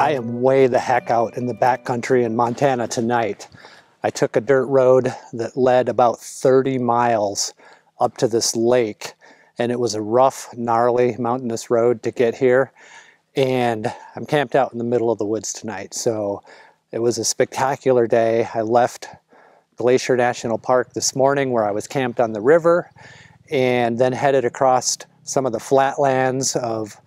I am way the heck out in the backcountry in Montana tonight. I took a dirt road that led about 30 miles up to this lake, and it was a rough, gnarly, mountainous road to get here. And I'm camped out in the middle of the woods tonight, so it was a spectacular day. I left Glacier National Park this morning where I was camped on the river, and then headed across some of the flatlands of,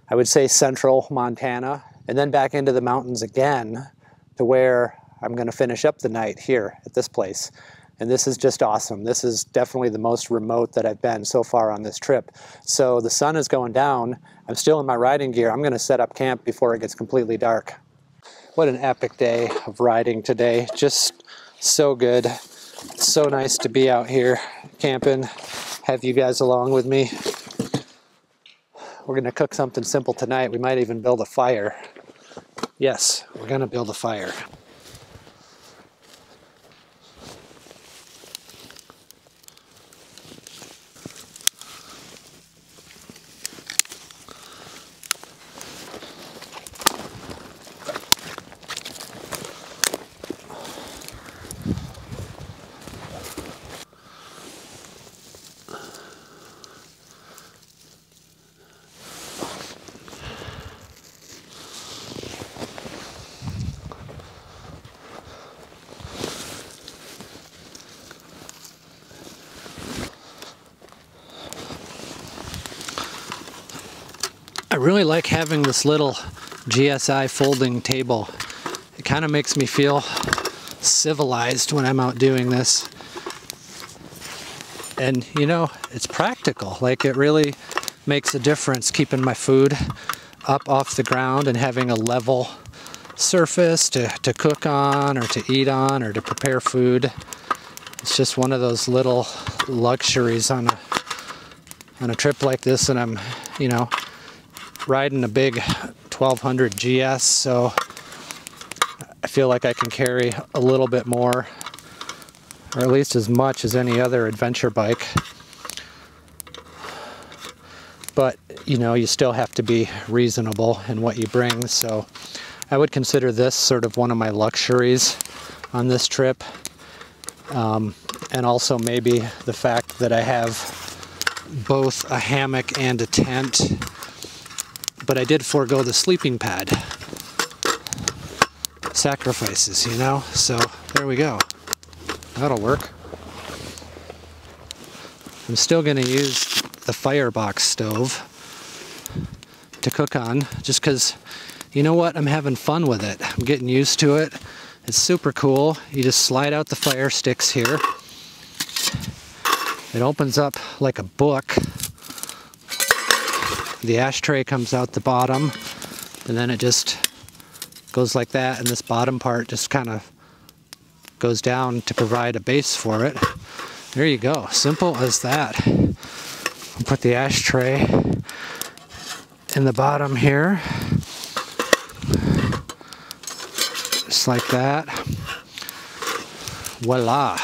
I would say, central Montana, and then back into the mountains again to where I'm going to finish up the night here at this place. And this is just awesome. This is definitely the most remote that I've been so far on this trip. So the sun is going down. I'm still in my riding gear. I'm going to set up camp before it gets completely dark. What an epic day of riding today. Just so good. It's so nice to be out here camping, have you guys along with me. We're going to cook something simple tonight. We might even build a fire. Yes, we're going to build a fire. I really like having this little GSI folding table. It kind of makes me feel civilized when I'm out doing this. And you know, it's practical. Like, it really makes a difference keeping my food up off the ground and having a level surface to cook on or to eat on or to prepare food. It's just one of those little luxuries on a trip like this, and I'm, you know, riding a big 1200 GS, so I feel like I can carry a little bit more, or at least as much as any other adventure bike. But, you know, you still have to be reasonable in what you bring, so I would consider this sort of one of my luxuries on this trip. And also maybe the fact that I have both a hammock and a tent. But I did forego the sleeping pad. Sacrifices, you know? So there we go. That'll work. I'm still going to use the firebox stove to cook on, just because, you know what, I'm having fun with it. I'm getting used to it. It's super cool. You just slide out the fire sticks here. It opens up like a book. The ashtray comes out the bottom, and then it just goes like that, and this bottom part just kind of goes down to provide a base for it. There you go, simple as that. I'll put the ashtray in the bottom here, just like that. Voila,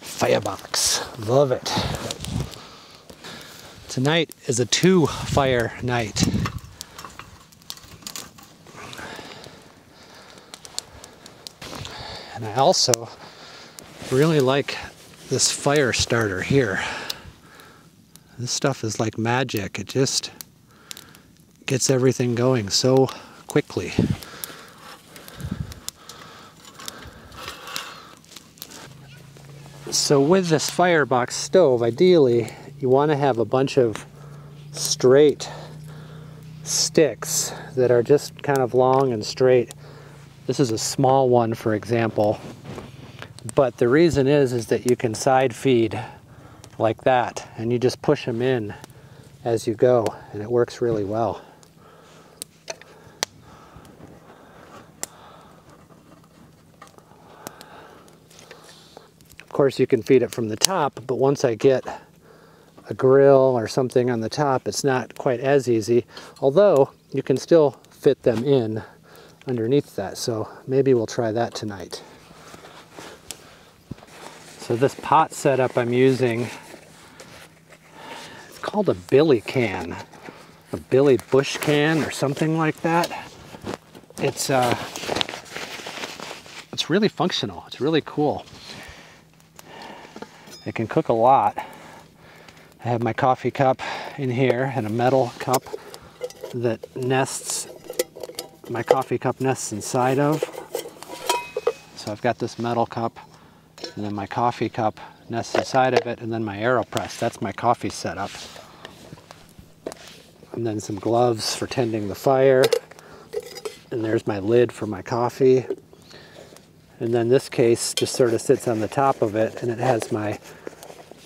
firebox, love it. Tonight is a 2-fire night. And I also really like this fire starter here. This stuff is like magic. It just gets everything going so quickly. So with this firebox stove, ideally, you want to have a bunch of straight sticks that are just kind of long and straight. This is a small one, for example. But the reason is that you can side feed like that, and you just push them in as you go, and it works really well. Of course, you can feed it from the top, but once I get a grill or something on the top, it's not quite as easy, although you can still fit them in underneath that, so maybe we'll try that tonight. So this pot setup I'm using, it's called a billy can, a billy bush can or something like that. It's really functional. It's really cool. It can cook a lot. I have my coffee cup in here and a metal cup that my coffee cup nests inside of. So I've got this metal cup, and then my coffee cup nests inside of it, and then my AeroPress. That's my coffee setup. And then some gloves for tending the fire. And there's my lid for my coffee. And then this case just sort of sits on the top of it, and it has my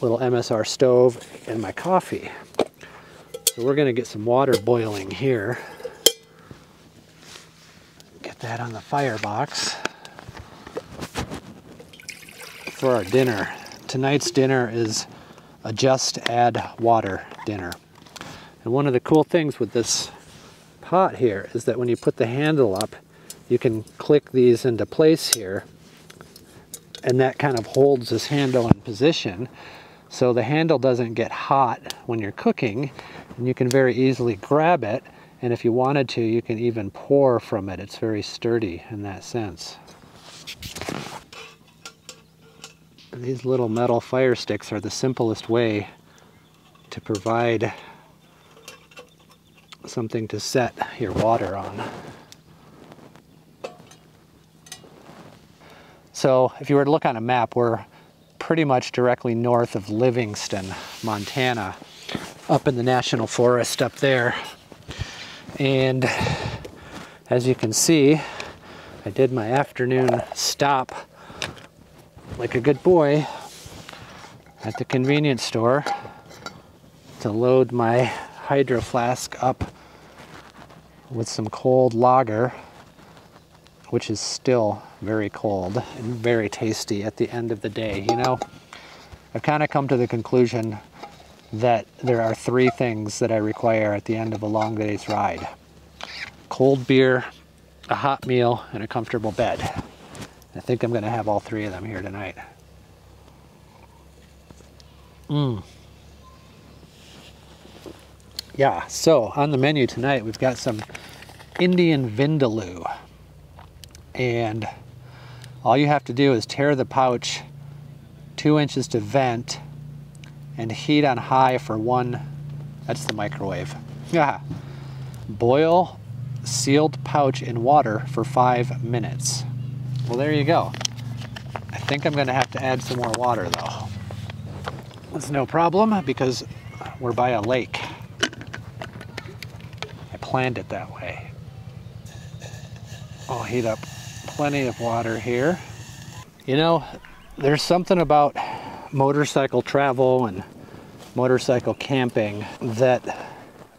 little MSR stove and my coffee. So we're gonna get some water boiling here. Get that on the firebox for our dinner. Tonight's dinner is a just add water dinner. And one of the cool things with this pot here is that when you put the handle up, you can click these into place here, and that kind of holds this handle in position. So the handle doesn't get hot when you're cooking, and you can very easily grab it, and if you wanted to, you can even pour from it. It's very sturdy in that sense. These little metal fire sticks are the simplest way to provide something to set your water on. So if you were to look on a map, we're pretty much directly north of Livingston, Montana, up in the national forest up there. And as you can see, I did my afternoon stop like a good boy at the convenience store to load my hydro flask up with some cold lager, which is still very cold and very tasty at the end of the day. You know, I've kind of come to the conclusion that there are three things that I require at the end of a long day's ride: cold beer, a hot meal, and a comfortable bed. I think I'm going to have all three of them here tonight. Yeah, so on the menu tonight we've got some Indian Vindaloo. And all you have to do is tear the pouch 2 inches to vent and heat on high for that's the microwave. Yeah. Boil sealed pouch in water for 5 minutes. Well, there you go. I think I'm gonna have to add some more water though. It's no problem because we're by a lake. I planned it that way. I'll heat up plenty of water here. You know, there's something about motorcycle travel and motorcycle camping that a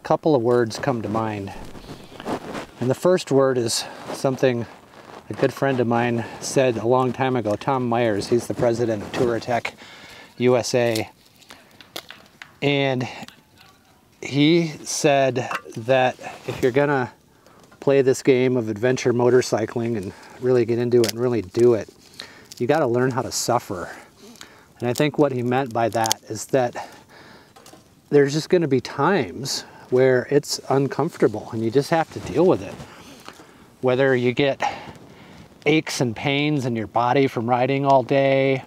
couple of words come to mind. And the first word is something a good friend of mine said a long time ago. Tom Myers, he's the president of TOURATECH USA. And he said that if you're gonna play this game of adventure motorcycling and really get into it and really do it, you got to learn how to suffer. And I think what he meant by that is that there's just going to be times where it's uncomfortable and you just have to deal with it. Whether you get aches and pains in your body from riding all day,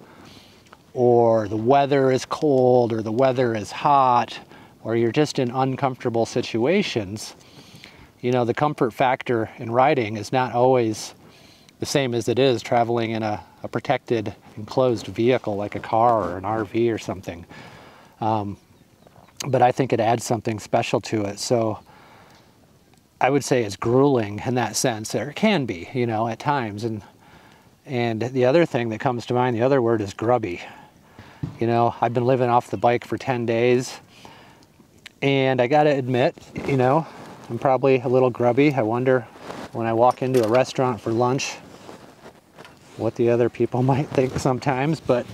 or the weather is cold, or the weather is hot, or you're just in uncomfortable situations, you know, the comfort factor in riding is not always the same as it is traveling in a protected, enclosed vehicle like a car or an RV or something. But I think it adds something special to it. So I would say it's grueling in that sense. There can be, you know, at times. And the other thing that comes to mind, the other word is grubby. You know, I've been living off the bike for 10 days. And I got to admit, you know, I'm probably a little grubby. I wonder when I walk into a restaurant for lunch what the other people might think sometimes. But,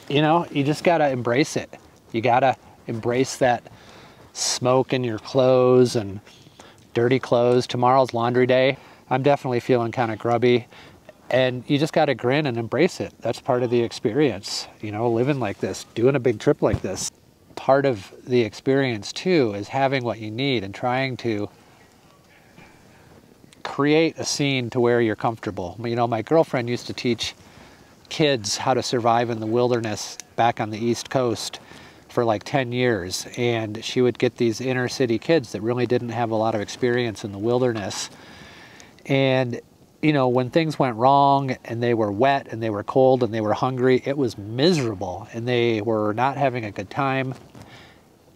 you know, you just got to embrace it. You got to embrace that smoke in your clothes and dirty clothes. Tomorrow's laundry day. I'm definitely feeling kind of grubby. And you just got to grin and embrace it. That's part of the experience, you know, living like this, doing a big trip like this. Part of the experience too is having what you need and trying to create a scene to where you're comfortable. You know, my girlfriend used to teach kids how to survive in the wilderness back on the East Coast for like 10 years. And she would get these inner city kids that really didn't have a lot of experience in the wilderness. And, you know, when things went wrong and they were wet and they were cold and they were hungry, it was miserable and they were not having a good time.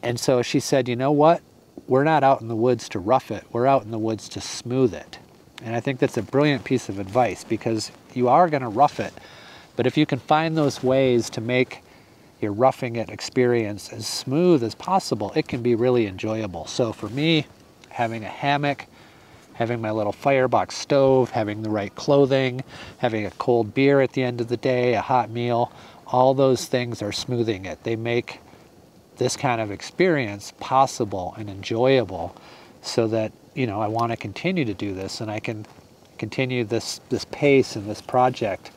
And so she said, you know what? We're not out in the woods to rough it. We're out in the woods to smooth it. And I think that's a brilliant piece of advice, because you are going to rough it. But if you can find those ways to make your roughing it experience as smooth as possible, it can be really enjoyable. So for me, having a hammock, having my little firebox stove, having the right clothing, having a cold beer at the end of the day, a hot meal, all those things are smoothing it. They make this kind of experience possible and enjoyable, so that, you know, I want to continue to do this and I can continue this pace and this project.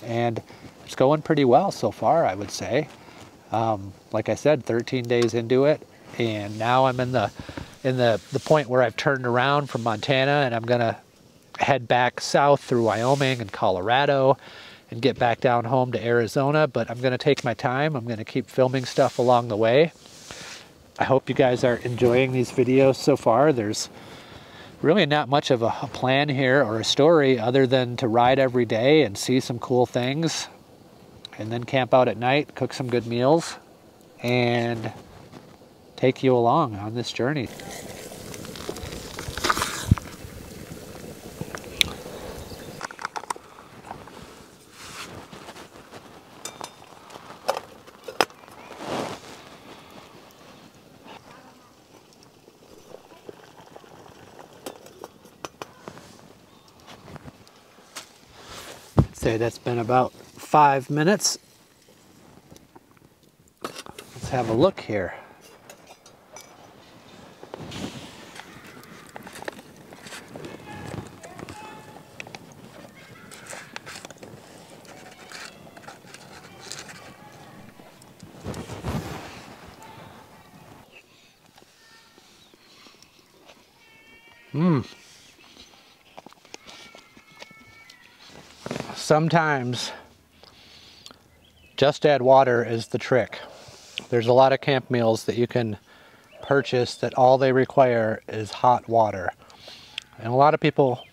And it's going pretty well so far, I would say. Like I said, 13 days into it, and now I'm in the point where I've turned around from Montana, and I'm gonna head back south through Wyoming and Colorado and get back down home to Arizona. But I'm gonna take my time. I'm gonna keep filming stuff along the way. I hope you guys are enjoying these videos so far. There's really not much of a plan here or a story other than to ride every day and see some cool things, and then camp out at night, cook some good meals, and take you along on this journey. Say that's been about 5 minutes. Let's have a look here. Sometimes just add water is the trick. There's a lot of camp meals that you can purchase that all they require is hot water. And a lot of people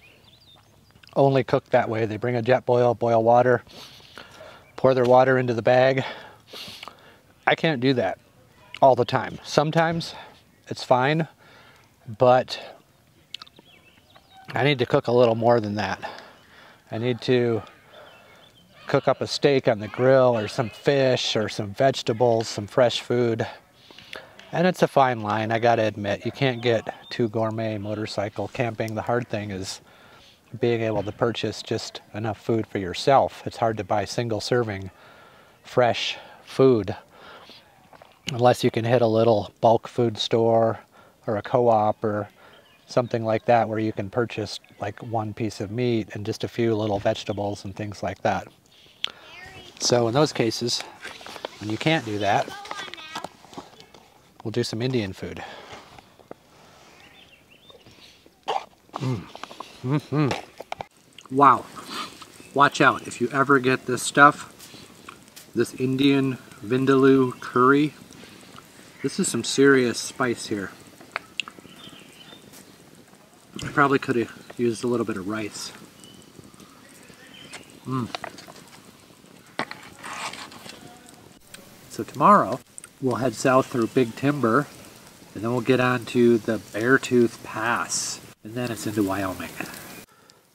only cook that way. They bring a jet boil, boil water, pour their water into the bag. I can't do that all the time. Sometimes it's fine, but I need to cook a little more than that. I need to cook up a steak on the grill, or some fish, or some vegetables, some fresh food. And it's a fine line, I gotta admit. You can't get too gourmet motorcycle camping. The hard thing is being able to purchase just enough food for yourself. It's hard to buy single serving fresh food unless you can hit a little bulk food store or a co-op or something like that, where you can purchase like one piece of meat and just a few little vegetables and things like that. So in those cases, when you can't do that, we'll do some Indian food. Wow. Watch out. If you ever get this stuff, this Indian Vindaloo curry, this is some serious spice here. I probably could have used a little bit of rice. So tomorrow we'll head south through Big Timber, and then we'll get on to the Beartooth Pass, and then it's into Wyoming.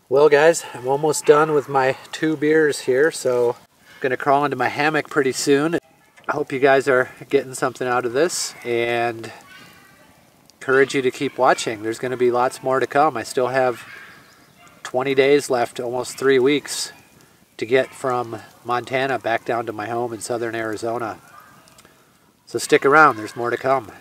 Well guys, I'm almost done with my 2 beers here, so I'm gonna crawl into my hammock pretty soon. I hope you guys are getting something out of this, and encourage you to keep watching. There's going to be lots more to come. I still have 20 days left, almost 3 weeks, to get from Montana back down to my home in southern Arizona. So stick around, there's more to come.